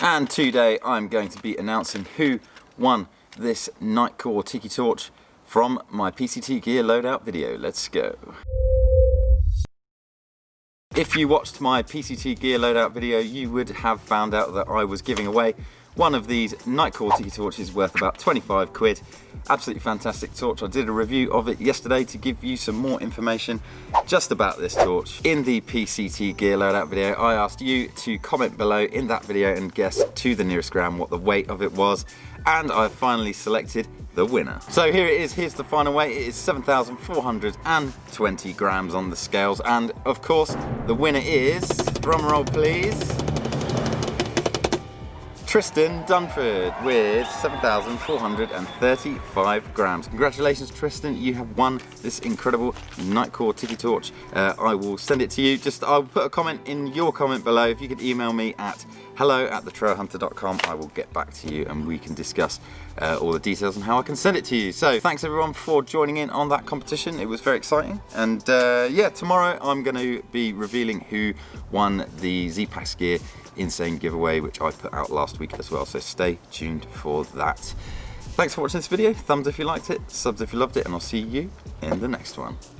And today I'm going to be announcing who won this Nitecore Tiki torch from my PCT gear loadout video. Let's go. If you watched my PCT gear loadout video, you would have found out that I was giving away one of these Nitecore Tiki torches worth about 25 quid. Absolutely fantastic torch. I did a review of it yesterday to give you some more information just about this torch. In the PCT gear loadout video, I asked you to comment below in that video and guess to the nearest gram what the weight of it was, and I've finally selected the winner. So here it is, here's the final weight. It is 7,420 grams on the scales, and of course the winner is, drumroll please, Tristan Dunford with 7,435 grams. Congratulations Tristan, you have won this incredible Nitecore Tiki torch. I will send it to you. I'll put a comment in your comment below. If you could email me at hello@thetrailhunter.com, I will get back to you and we can discuss all the details on how I can send it to you. So thanks everyone for joining in on that competition. It was very exciting. And yeah, tomorrow I'm going to be revealing who won the Z-Packs Gear Insane giveaway, which I put out last week as well, so stay tuned for that. Thanks for watching this video. Thumbs if you liked it, subs if you loved it, and I'll see you in the next one.